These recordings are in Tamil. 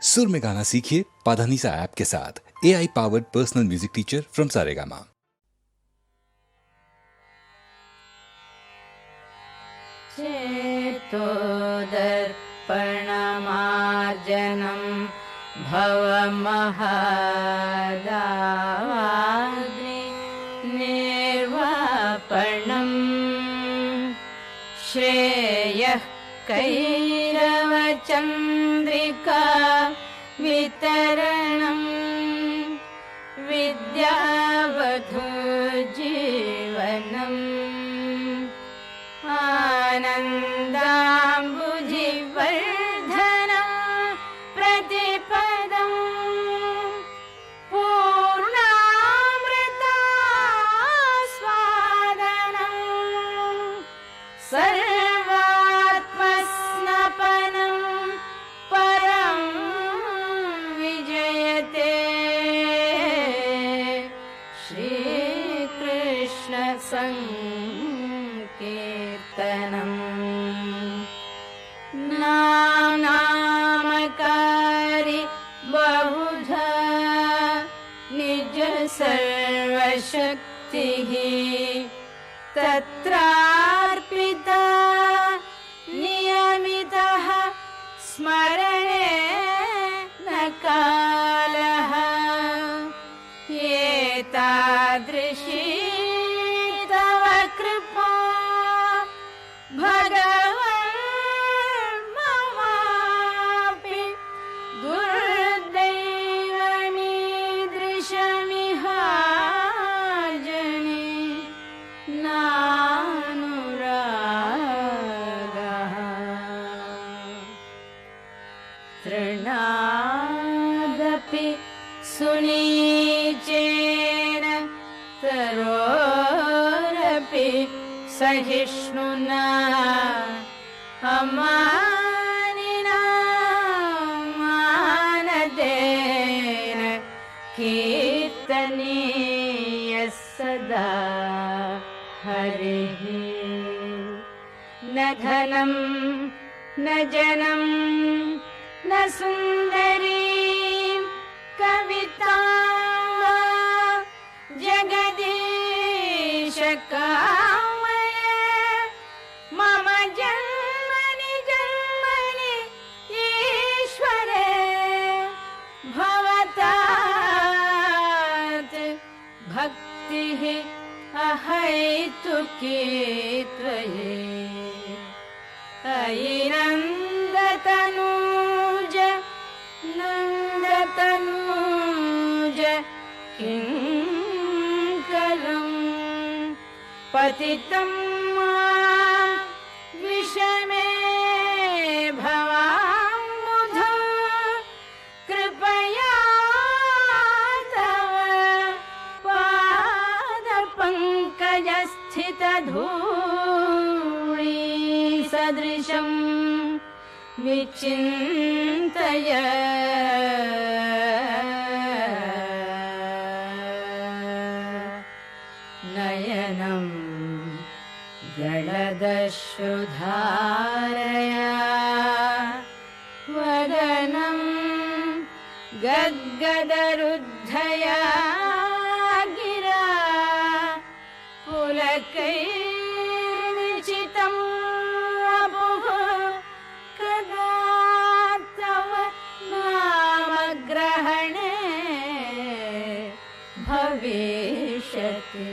सुर में गाना सीखिए पाधानीसा ऐप के साथ। AI powered personal music teacher from Saregama. चेतोदर्पणमार्जनं भवमहादावाग्नि निर्वापणम् श्रेयः कैरवचन्द्रिका वितरणम् विद्यावधूजीवनम् आनन्दाम्बुजिवर्धनं प्रतिपदम् पूर्णामृतास्वादनम् सर्वात्मस्नपनं परं विजयते श्रीकृष्ण संकीर्तनम् नामकारी बहुधा निज सर्वशक्तिः तत्रार्पिता नियमितः स्मरणे न कालः एतादृशी तव कृपा भगवन् ममापि दुर्दैवमीदृशमिहार्जने नानुरागः तृणादपि सुनीचेन तरोरपि सहिष्णुना अमानिना मानदेन कीर्तनीयः सदा हरिः। न धनं न जनं न सुन्दरी कविता जगदीश कामय मम जन्मनि जन्मनि ईश्वरे भवतात् भक्तिः अहैतुकी त्वयि अयि नन्दतनूज नन्दतनूज किं कलम् पतितं मां विषमे भवाम्बुधौ कृपया तव पादपङ्कजस्थितधूळी सदृशं विचिन्तय नयनं गलदश्रुधारया वदनं गद्गदरुद्धया गिरा पुलकैर्निचितं वपुः कदा तव नामग्रहणे भविष्यति।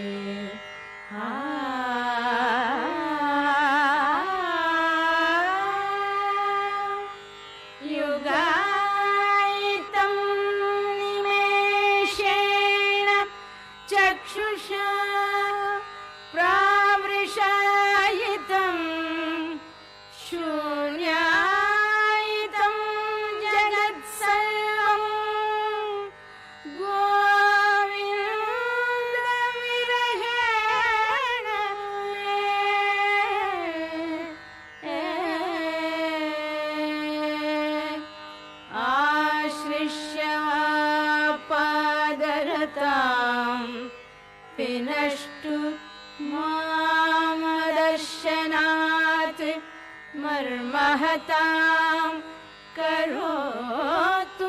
युगायितं निमेषेण चक्षुषा प्रावृषायितं शून्यायितं जगत्सर्वं गोविन्दविरहेण आश्लिष्य पादरतां विनष्टु मामदर्शनात् मर्महतां करोतु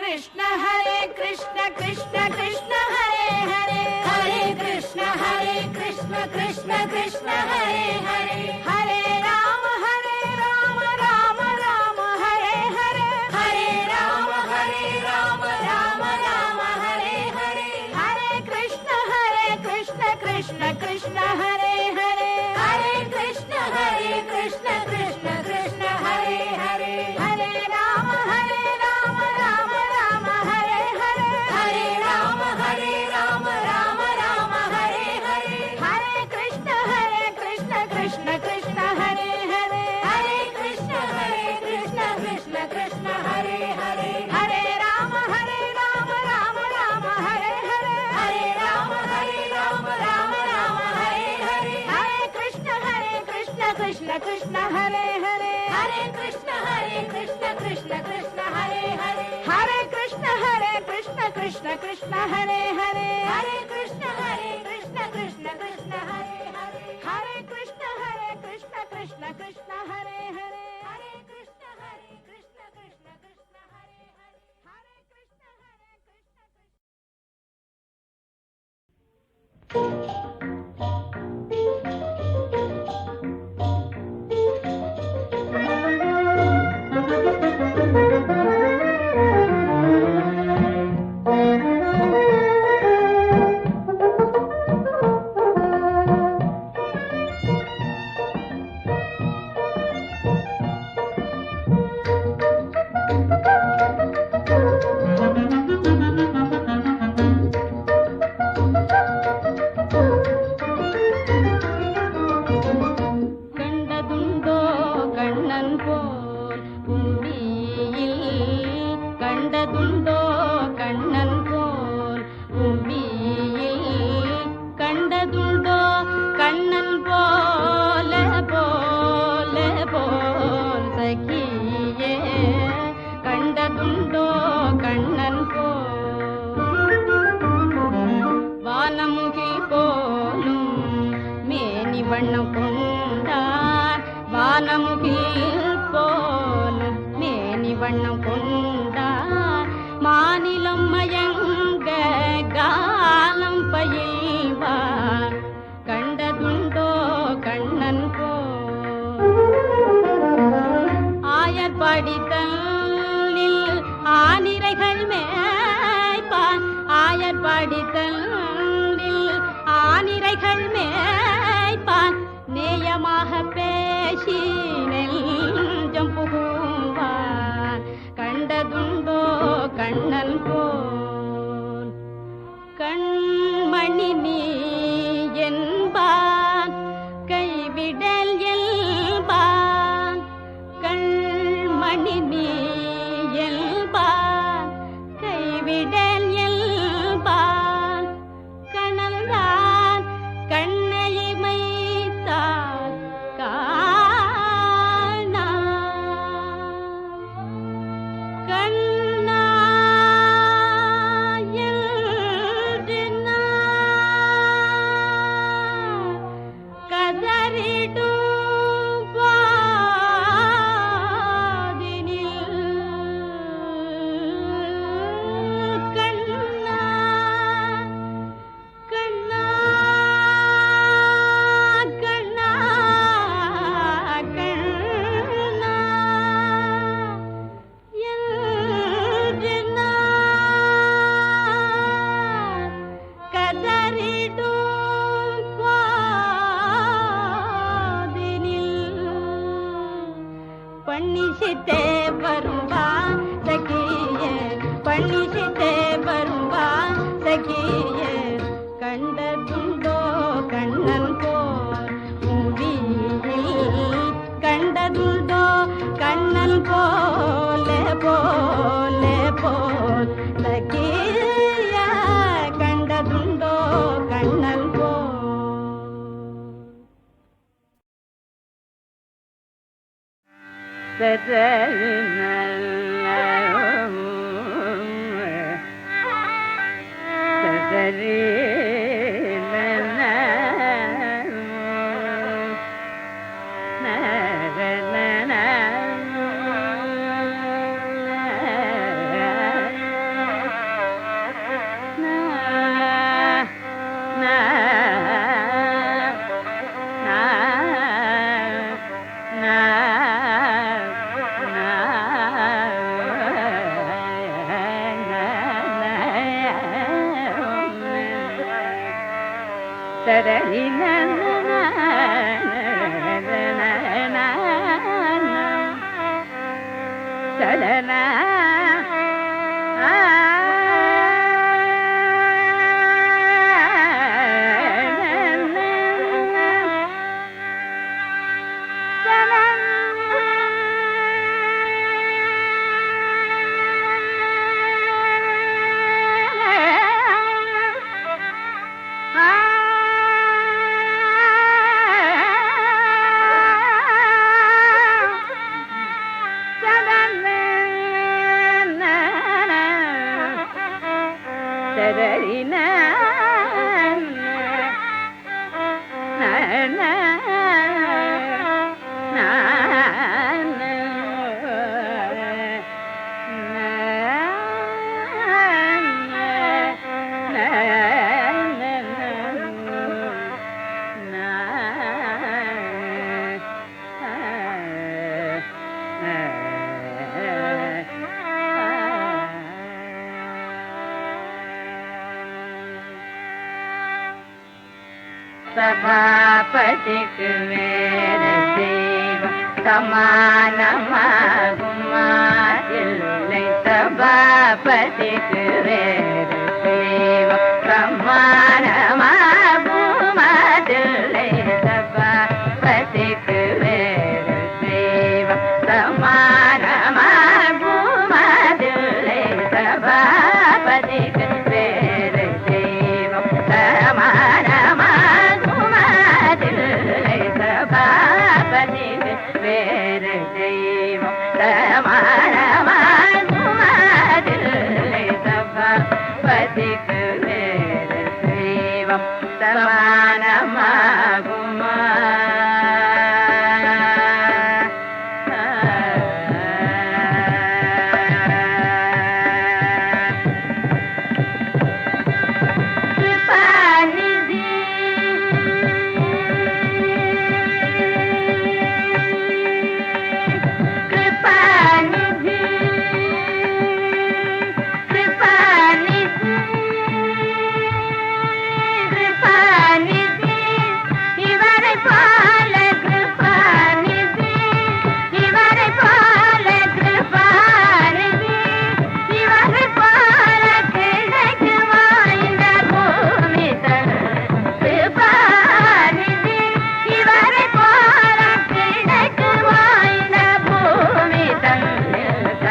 कृष्ण कृष्ण कृष्ण हरे हरे हरे कृष्ण कृष्ण कृष्ण कृष्ण हरे हरे हरे राम राम राम हरे हरे हरे राम राम राम हरे हरे हरे कृष्ण कृष्ण कृष्ण हरे हरे हरे कृष्ण कृष्ण कृष्ण हरे हरे हरे राम राम राम हरे हरे हरे राम राम हरे हरे हरे कृष्ण कृष्ण कृष्ण हरे हरे हरे कृष्ण कृष्ण कृष्ण हरे हरे हरे राम राम हरे हरे हरे राम राम हरे हरे हरे कृष्ण कृष्ण कृष्ण हरे हरे हरे कृष्ण कृष्ण कृष्ण हरे हरे हरे कृष्ण कृष्ण कृष्ण हरे हरे हरे कृष्ण कृष्ण कृष्ण हरे हरे हरे कृष्ण कृष्ण कृष्ण हरे हरे हरे कृष्ण कृष्ण कृष्ण हरे हरे हरे कृष्ण கண்டதுண்டோ கண்ணன் போல் பூமியில் கண்டதுண்டோ கண்ணன் போல் பூமியில் கண்டதுண்டோ கண்ணன் போல சகியே கண்டதுண்டோ கண்ணன் போல் வானமுகில் போலும் மேனி வண்ணம் கொண்டார் வானமுகில் போலும் மேனி வண்ணம் கொண்டார் மாநிலம் மயங்க காலம் பயில்வார் கண்டதுண்டோ கண்ணன் போல் ஆயர் படித்தலில் ஆனிரைகள் மேய்ப்பார் ஆயர் படித்தலில் ஆனிரைகள் மேய்ப்பார் நேயமாக பேசி நெஞ்சம் புகுவார் கண்டதுண்டோ கண்ணன் போல் கண்மணி நீ என்பான் கைவிடல் என்பான் கண்மணி நீ என்பான் கைவிடல் என்பான் கணல்தான் கண்ணையை மைத்தான் காணா கண்ணா என்று நான் கதறிடும் பாதினில் கண்ணா கண்ணா கண்ணா கண்ணா என்று நான் கதறிடும் பாதினில் பண்ணிசித்தே வரும்பா சகியே பண்ணிசித்தே வரும்பா சகியே கண்டதுண்டோ கண்ணன் போல் பூமியில் கண்டதுண்டோ கண்ணன் போல சகிய கண்டதுண்டோ கண்ணன் போல் சபாபதிக்கு வேறு தெய்வம் சமானமாகுமாதில்லை. சபாபதிக்கு வேறு தெய்வம் சமானமாகுமாதில்லை. சபாபதிக்கு வேறு தெய்வம் சமானமாகுமாதில்லை. சபாபதிக்கு வேறு தெய்வம் சமானமாகுமாதில்லை. சபாபதிக்கு வேறு தெய்வம் சமானமாகுமாதில்லை. சபாபதிக்கு வேறு தெய்வம் சமானமாகுமா.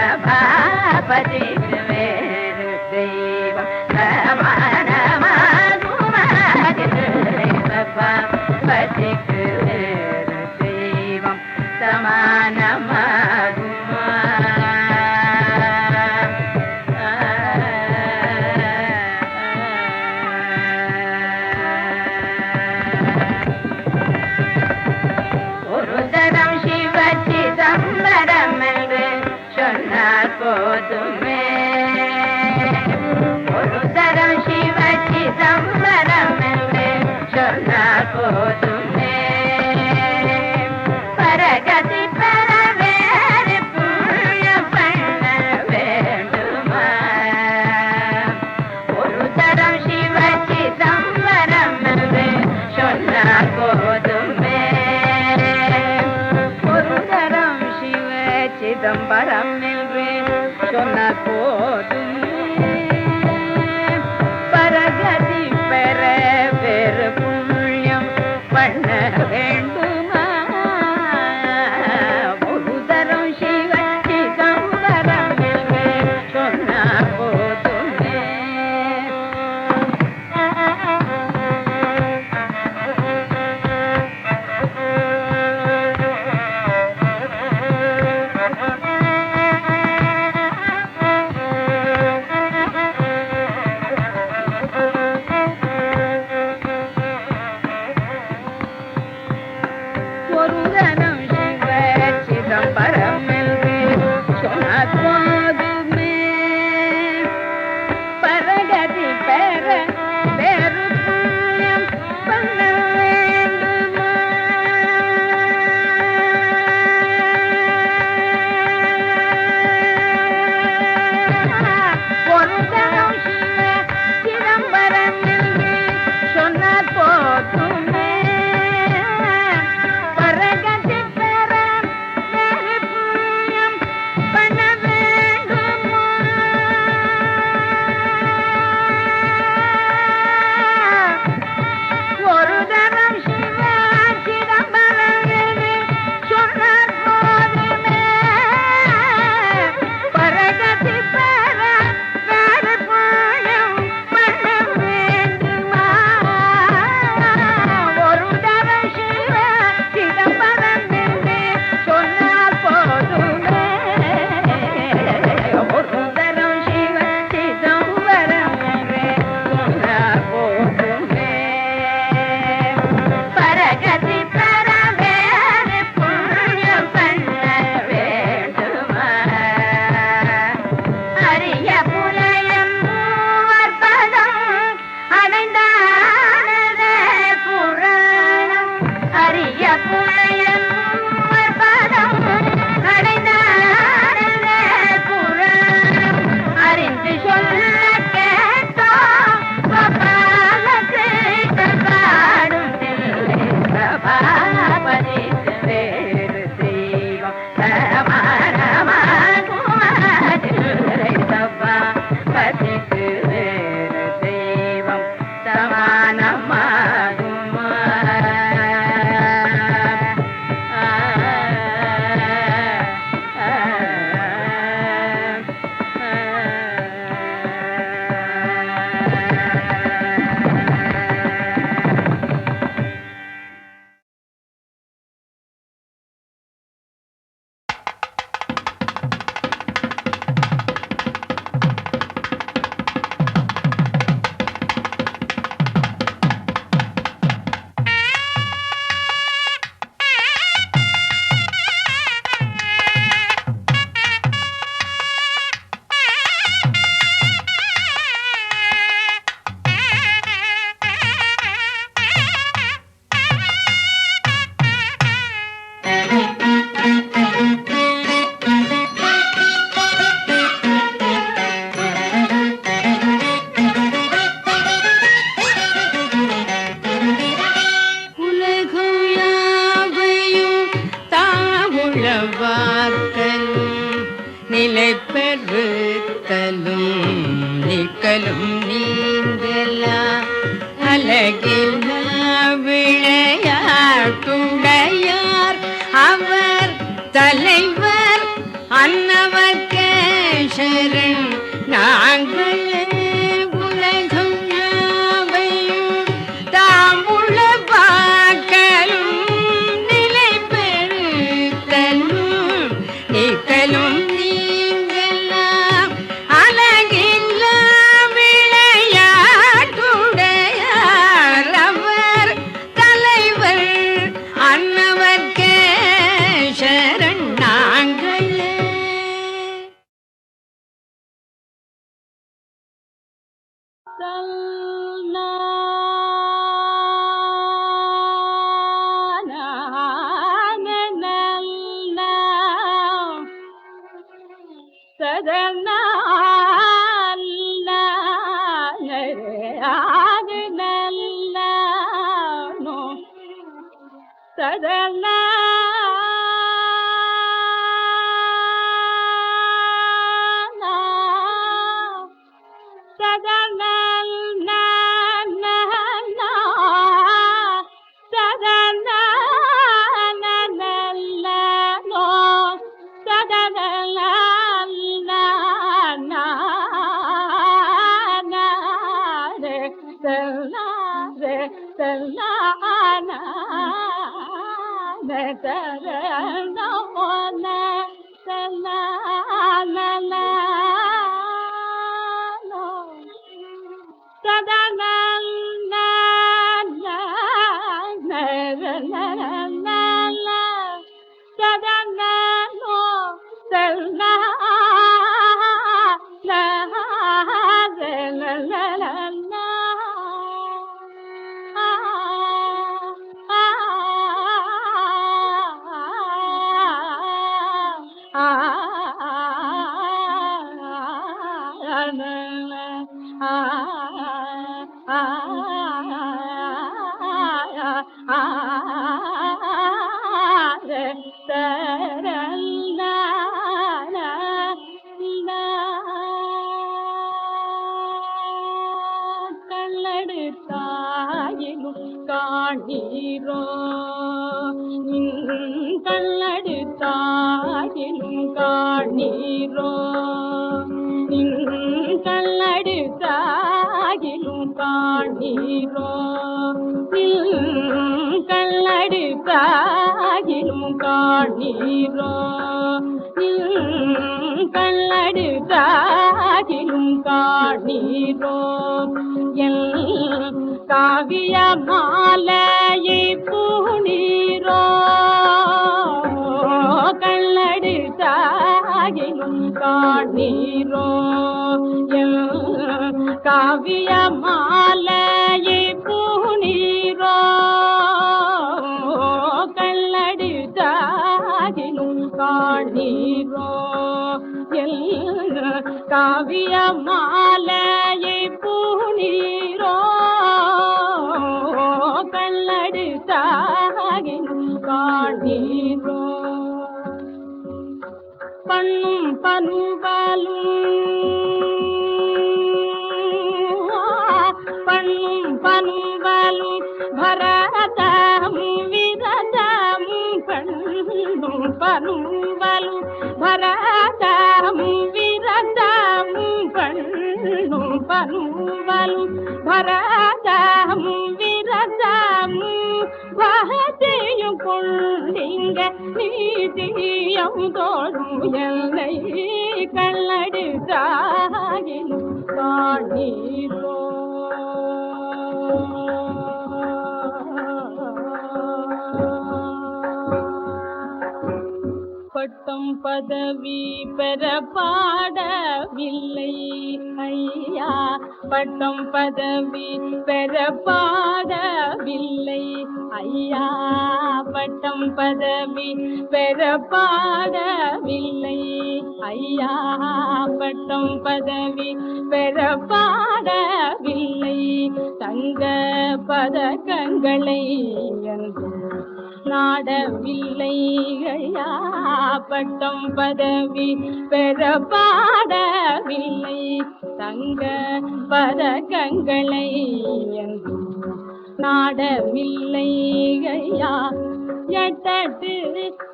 சபாபதிக்கு வேறு தெய்வம் சமானமாகுமாதில்லை. சபாபதிக்கு வேறு தெய்வம் சமானமாகுமா. ஒரு தரம் சிவ சிதம்பரம் என்று சொன்னால் போதுமே. ஒரு தரம் சிவ சிதம்பரம் என்று சொன்னால் போதுமே. பரகதி பெற வேறு புண்ணியம் பண்ண வேண்டுமா. ஒரு தரம் சிவ சிதம்பரம் என்று சொன்னால் போதுமே. ஒரு தரம் சிவ சிதம்பரம் என்று சொன்னால் போதுமே. பரகதி பெற வேறு புண்ணியம் பண்ண வேண்டுமா. ஒரு தரம் சிவ சிதம்பரம் என்று சொன்னால் போதுமே. ஒரு தரம் சிவ சிதம்பரம் என்று சொன்னால் போதுமே. பரகதி பெற வேறு புண்ணியம் பண்ண வேண்டுமா. நிலை பெறுத்தலும் நிக்கலும் நீங்கலா அழகில விளையாட்டுடையார் அவர் தலைவர் அன்னவர் கேசரன் நாங்கள் உலகம் யாவையும் தாமுள வாக்கலும் நிலை பெறுத்தலும் நீக்கலும் நீங்கலாம் அழகில்ல விளையாட்டுடையார் அவர் தலைவர் அன்னவர் கேசரன் நாங்களே. கல்லெடுத்தாயினும் காணீரோ கல்லெடுத்தாயினும் காணீரோ கல்லெடுத்தாயினும் காணீரோ கல்லெடுத்தாயினும் காணீரோ கல்லெடுத்தாயினும் காணீரோ காவிய மாலையை பூணீரோ கல்லெடுத்தாயினும் காணீரோ காவிய மாலையை பூணீரோ கல்லெடுத்தாயினும் காணீரோ காவிய மாலையை பூணீரோ கல்லெடுத்தாயினும் காணீரோ பண்ணும் பனுவலும் பரதமும் விரதமும் பண்ணும் பனுவலும் பரதமும் விரதமும் பண்ணும் பனுவலும் பரதமும் விரதமும் வாதையும் கொண்டிங்க நீதியம் தோறும் எல்லை கல்லெடுத்தாயினும் காணீரோ பட்டம் பதவி பெற பாடவில்லை ஐயா பட்டம் பதவி பெற பாடவில்லை ஐயா பட்டம் பதவி பெற பாடவில்லை ஐயா பட்டம் பதவி பெற பாடவில்லை தங்க பதக்கங்களை நாடவில்லையா பட்டம் பதவி பெற பாடவில்லை தங்க பதக்கங்களை என்றும் நாடவில்லையா எட்டட்டு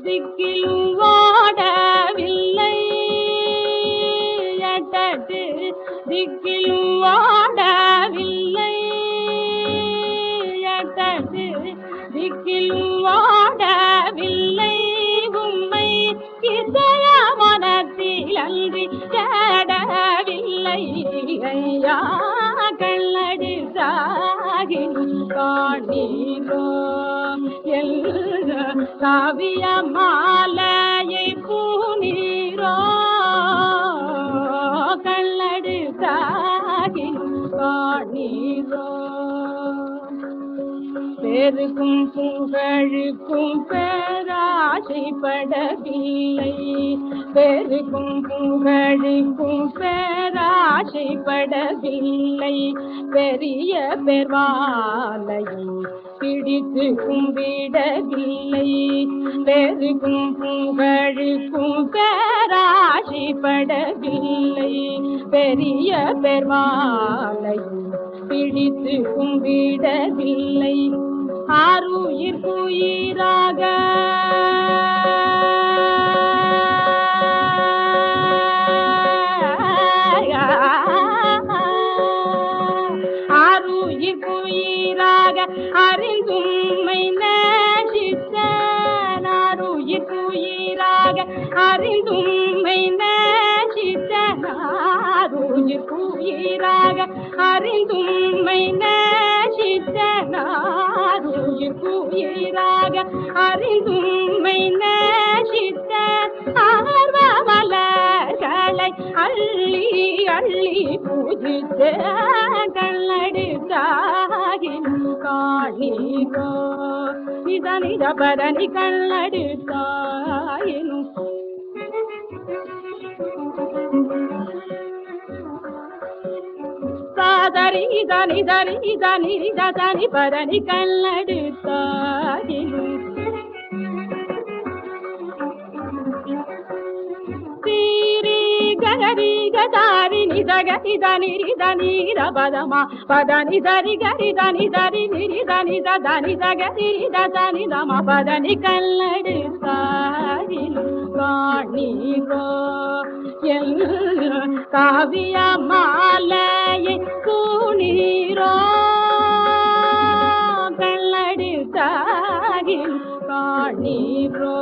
திக்கிலும் ஓடவில்லை எட்டட்டு திக்கிலும் ஓடவில்லை எட்டட்டு திக்கிலும் ஓடவில்லை உம்மை இதய மனத்தில் அன்றி தேடவில்லை ஐயா கல்லடி சாகினும் காணீரோ காவிய மாலையை பூனீரோ கல்லடி சாகினும் காணீரோ பேருக்கும் புகழுக்கும் பேராசைப்படவில்லை பேருக்கும் புகழுக்கும் பேராசைப்படவில்லை பெரிய பெருவாலையும் பிடித்து கும்பிடவில்லை பேருக்கும் புகழுக்கும் பேராசைப்படவில்லை பெரிய பெருவாலையும் பிடித்து கும்பிடவில்லை ஆருயிர் குயிராக ஆருயிர் குயிராக அறிந்தும்மை நேசித்த ஆருயிர் குயிராக அறிந்தும்மை நேசித்த ஆருயிர் குயிராக அறிந்தும்மை நேசித்த ஆருயிர் குயிராக அறிந்தும்மை நேசித்த ஆர்வமலர்களை அள்ளி அள்ளி பூஜித்த கல்லடி தாகின் காணீரோ நிதனித பரணி கல்லடி தாயினும் சாதரி தனி தனி தனி தனி பரணி கல்லடி தாயினும் தீரி கரி கதாரி நிதகரி தனி தனி பதமா பதனி தரி கரி தனி தரி நிரி தனி தனி தகரி தனி தம பதனி கல்லடி தாயினும் காணீரோ காவிய மாலையை கூணீரோ கல்லடி தாகில் காணீரோ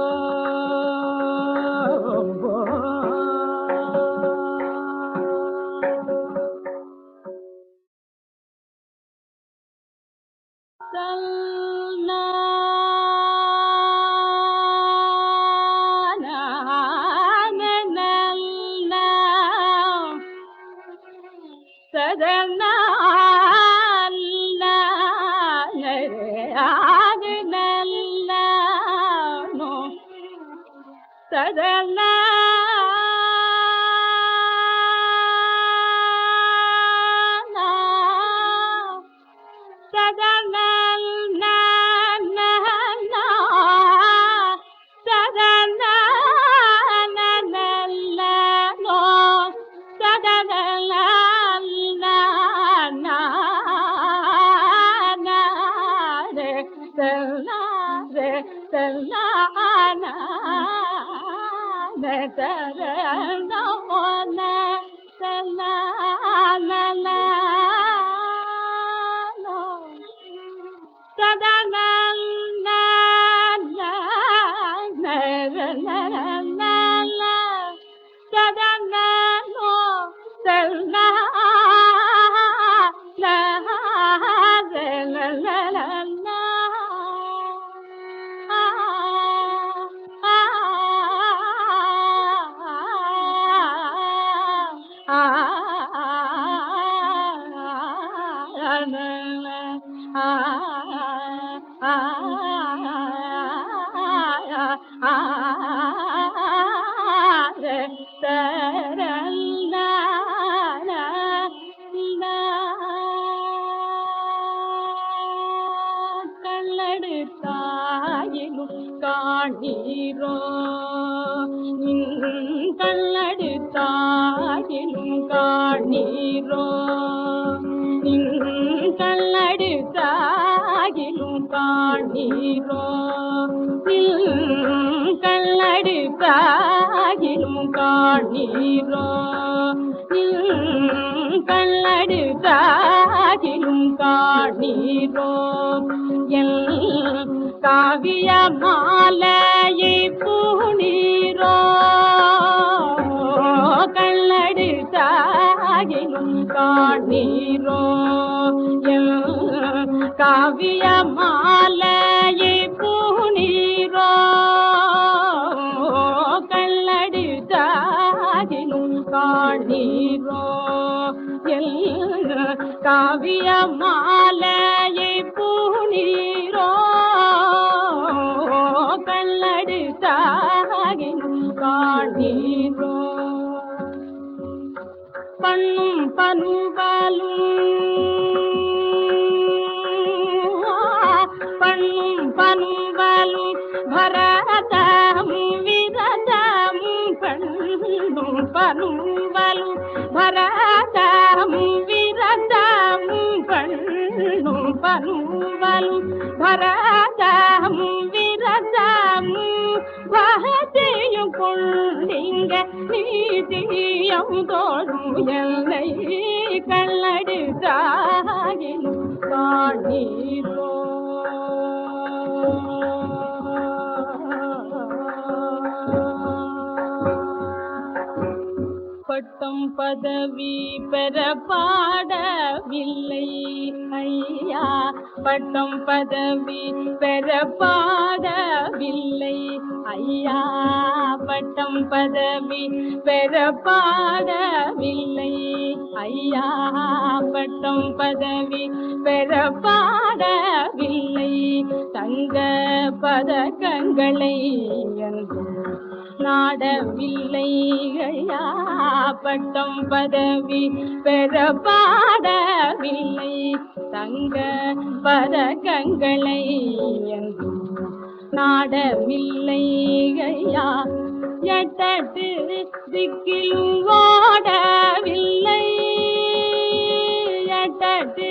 கல்லெடுத்தாயினும் காணீரோ கல்லடுத்தாகிலும் காணீரோ கல்லடுத்தாகிலும் காணீரோ கல்லடுத்தாகிலும் காணீரோ கல்லடுத்தாகிலும் காணீரோ என் காவிய மாலையை பூணீரோ கல்லடுத்தாகிலும் காணீரோ என் காவிய மாலையை பூணீரோ கல்லடுத்தாகிலும் காணீரோ என் காவிய மாலையை பூணீரோ கல்லடுத்தாகிலும் காணீரோ பண்ணும் பனுவலும் பரதமும் விரதமும் பண்ணும் பனுவலும் பரதமும் விரதமும் பண்ணும் பனுவலும் பரதமும் விரதமும் வகத்தையும் கொண்டிங்க நீதியம் தோறும் எல்லை கல்லடுத்தாகிலும் காணீரோ பட்டம் பதவி பெற பாடவில்லை ஐயா பட்டம் பதவி பெற பாடவில்லை ஐயா பட்டம் பதவி பெற பாடவில்லை ஐயா பட்டம் பதவி பெற பாடவில்லை தங்க பதக்கங்களை என்றும் நாடவில்லை ஐயா பட்டம் பதவி பெற பாடவில்லை தங்க பதக்கங்களை என்றும் நாடவில்லை ஐயா எட்டட்டு திக்கிலும் ஓடவில்லை எட்டட்டு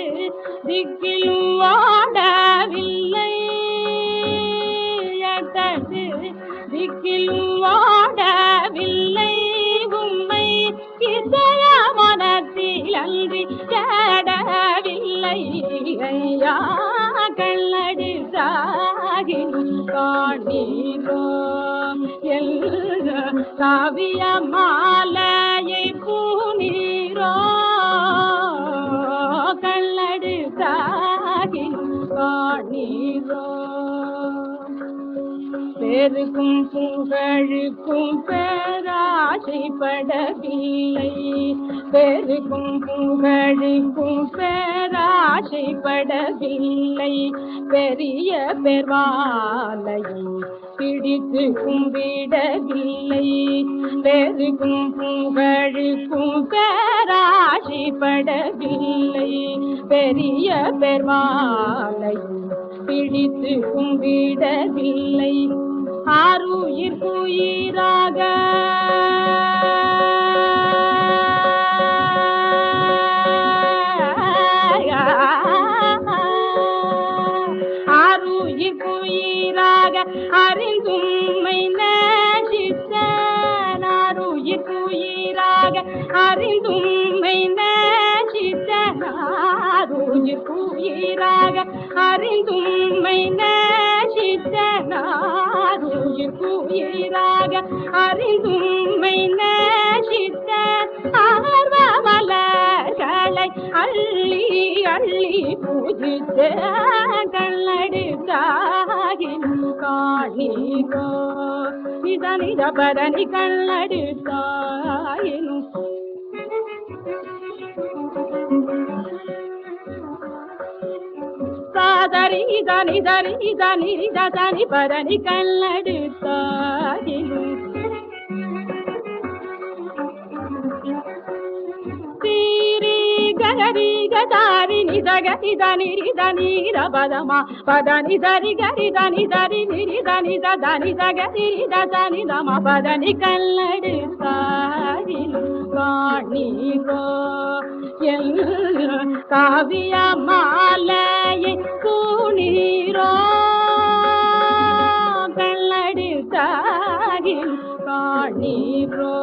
திக்கிலும் ஓடவில்லை எட்டட்டு திக்கிலும் ஓடவில்லை உம்மை இதய மனத்தில் அன்றி தேடவில்லை ஐயா கல்லடுத்தாகிலும் காணீரோ எல் காவிய மாலையை பூணீரோ கல்லடுத்தாகிலும் காணீரோ பேருக்கும் புகழுக்கும் பேராசைப்படவில்லை பேருக்கும் புகழுக்கும் பேராசைப்படவில்லை பெரிய பெருவாலையும் பிடித்து கும்பிடவில்லை பேருக்கும் புகழுக்கும் பேராசைப்படவில்லை பெரிய பெருவாலையும் பிடித்து கும்பிடவில்லை ஆருயிர்க்குயிராக ஆருயிர்க்குயிராக அறிந்தும்மை நேசித்த ஆருயிர்க்குயிராக அறிந்தும்மை நேசித்த ஆருயிர்க்குயிராக அறிந்தும்மை நேசித்த ஆருயிர்க்குயிராக அறிந்தும்மை நேசித்த ஆர்வமலர்களை அள்ளி அள்ளி பூஜித்த கல்லடுத்தாகிலும் காணீரோ நித நித பரணி கல்லடுத்தாயினும் சாதரி தனி தனி தனி தனி பரணி கல்லடுத்தாயினும் சீரி ககரி గరి గదారి నిద గరి దని దని పదమా పద నిదరి గరి దని దరి నిరి దని దని గరి దని దమ పదని కల్లడి సాగిలు காணிரோ எல் காவிய மாலையை கூணீரோ கல்லடி சாகில் காணீரோ